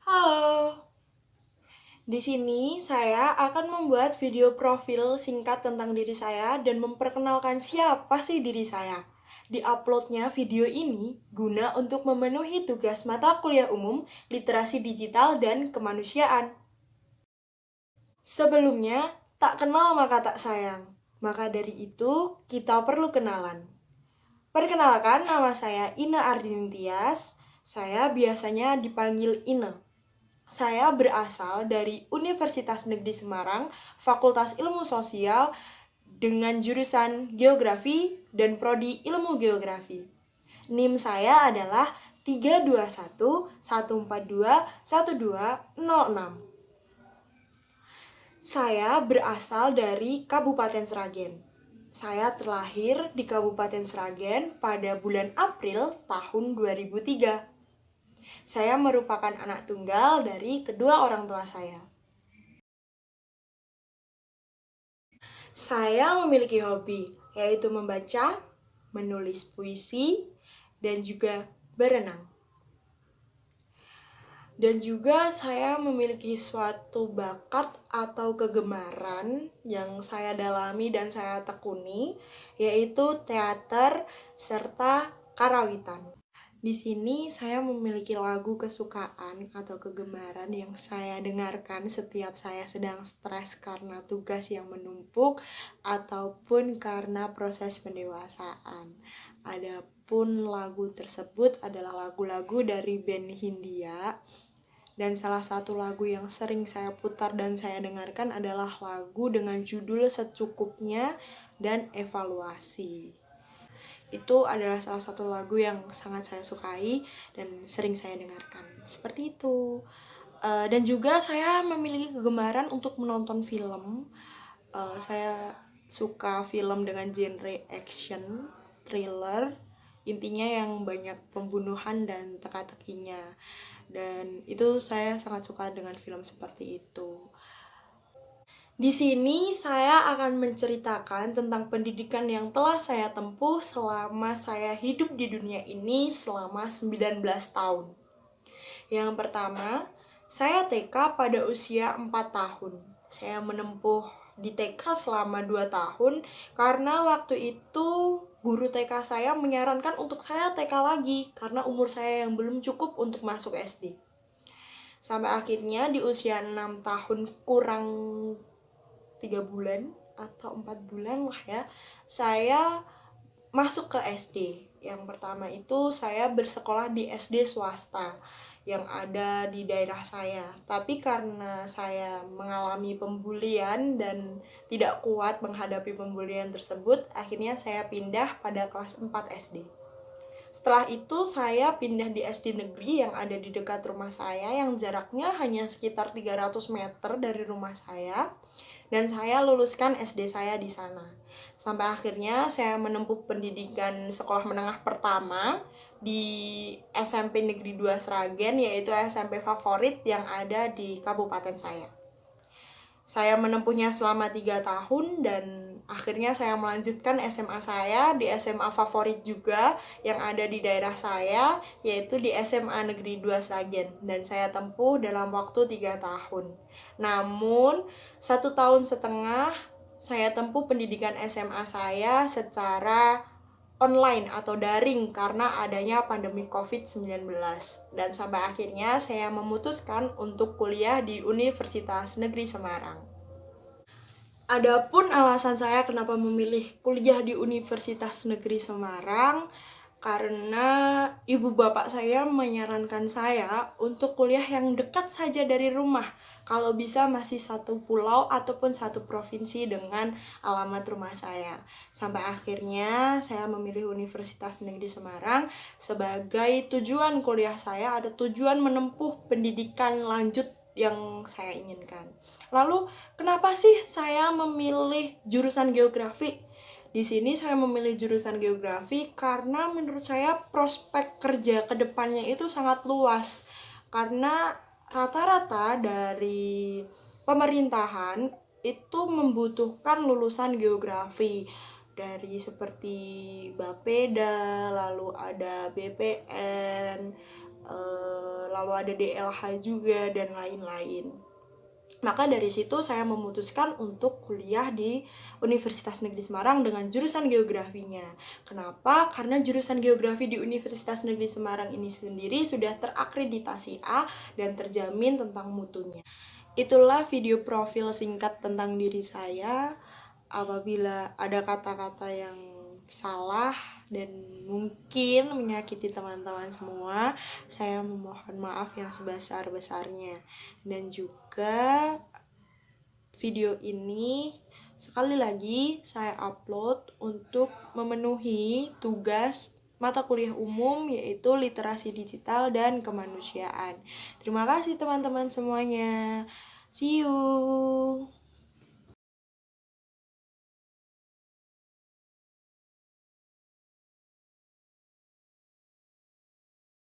Halo, di sini saya akan membuat video profil singkat tentang diri saya dan memperkenalkan siapa sih diri saya. Di-uploadnya video ini guna untuk memenuhi tugas mata kuliah umum, literasi digital, dan kemanusiaan. Sebelumnya, tak kenal maka tak sayang. Maka dari itu, kita perlu kenalan. Perkenalkan, nama saya Ina Ardini Tias. Saya biasanya dipanggil Ina. Saya berasal dari Universitas Negeri Semarang, Fakultas Ilmu Sosial dengan jurusan Geografi dan Prodi Ilmu Geografi. NIM saya adalah 321 142 1206. Saya berasal dari Kabupaten Sragen. Saya terlahir di Kabupaten Sragen pada bulan April tahun 2003. Saya merupakan anak tunggal dari kedua orang tua saya. Saya memiliki hobi, yaitu membaca, menulis puisi, dan juga berenang. Dan juga saya memiliki suatu bakat atau kegemaran yang saya dalami dan saya tekuni, yaitu teater serta karawitan. Di sini saya memiliki lagu kesukaan atau kegemaran yang saya dengarkan setiap saya sedang stres karena tugas yang menumpuk ataupun karena proses pendewasaan. Adapun lagu tersebut adalah lagu-lagu dari band Hindia, dan salah satu lagu yang sering saya putar dan saya dengarkan adalah lagu dengan judul Secukupnya dan Evaluasi. Itu adalah salah satu lagu yang sangat saya sukai dan sering saya dengarkan. Seperti itu. Dan juga saya memiliki kegemaran untuk menonton film. Saya suka film dengan genre action, thriller, intinya yang banyak pembunuhan dan teka-tekinya. Dan itu saya sangat suka dengan film seperti itu. Di sini saya akan menceritakan tentang pendidikan yang telah saya tempuh selama saya hidup di dunia ini selama 19 tahun. Yang pertama, saya TK pada usia 4 tahun. Saya menempuh di TK selama 2 tahun karena waktu itu guru TK saya menyarankan untuk saya TK lagi karena umur saya yang belum cukup untuk masuk SD. Sampai akhirnya di usia 6 tahun kurang 3 bulan atau 4 bulan lah ya, saya masuk ke SD. Yang pertama itu saya bersekolah di SD swasta yang ada di daerah saya. Tapi karena saya mengalami pembulian dan tidak kuat menghadapi pembulian tersebut, akhirnya saya pindah pada kelas 4 SD. Setelah itu saya pindah di SD negeri yang ada di dekat rumah saya yang jaraknya hanya sekitar 300 meter dari rumah saya, dan saya luluskan SD saya di sana. Sampai akhirnya saya menempuh pendidikan sekolah menengah pertama di SMP Negeri 2 Sragen, yaitu SMP favorit yang ada di kabupaten saya. Saya menempuhnya selama 3 tahun dan akhirnya saya melanjutkan SMA saya di SMA favorit juga yang ada di daerah saya, yaitu di SMA Negeri 2 Sragen, dan saya tempuh dalam waktu 3 tahun. Namun 1,5 tahun saya tempuh pendidikan SMA saya secara online atau daring karena adanya pandemi COVID-19. Dan sampai akhirnya saya memutuskan untuk kuliah di Universitas Negeri Semarang. Adapun alasan saya kenapa memilih kuliah di Universitas Negeri Semarang, karena ibu bapak saya menyarankan saya untuk kuliah yang dekat saja dari rumah. Kalau bisa masih satu pulau ataupun satu provinsi dengan alamat rumah saya. Sampai akhirnya saya memilih Universitas Negeri Semarang sebagai tujuan kuliah saya, ada tujuan menempuh pendidikan lanjut yang saya inginkan. Lalu, kenapa sih saya memilih jurusan geografi? Di sini saya memilih jurusan geografi karena menurut saya prospek kerja ke depannya itu sangat luas. Karena rata-rata dari pemerintahan itu membutuhkan lulusan geografi dari seperti Bapeda, lalu ada BPN, lalu ada DLH juga, dan lain-lain. Maka dari situ saya memutuskan untuk kuliah di Universitas Negeri Semarang dengan jurusan geografinya. Kenapa? Karena jurusan geografi di Universitas Negeri Semarang ini sendiri sudah terakreditasi A dan terjamin tentang mutunya. Itulah video profil singkat tentang diri saya. Apabila ada kata-kata yang salah dan mungkin menyakiti teman-teman semua, saya memohon maaf yang sebesar-besarnya. Dan juga video ini sekali lagi saya upload untuk memenuhi tugas mata kuliah umum, yaitu literasi digital dan kemanusiaan. Terima kasih teman-teman semuanya. See you.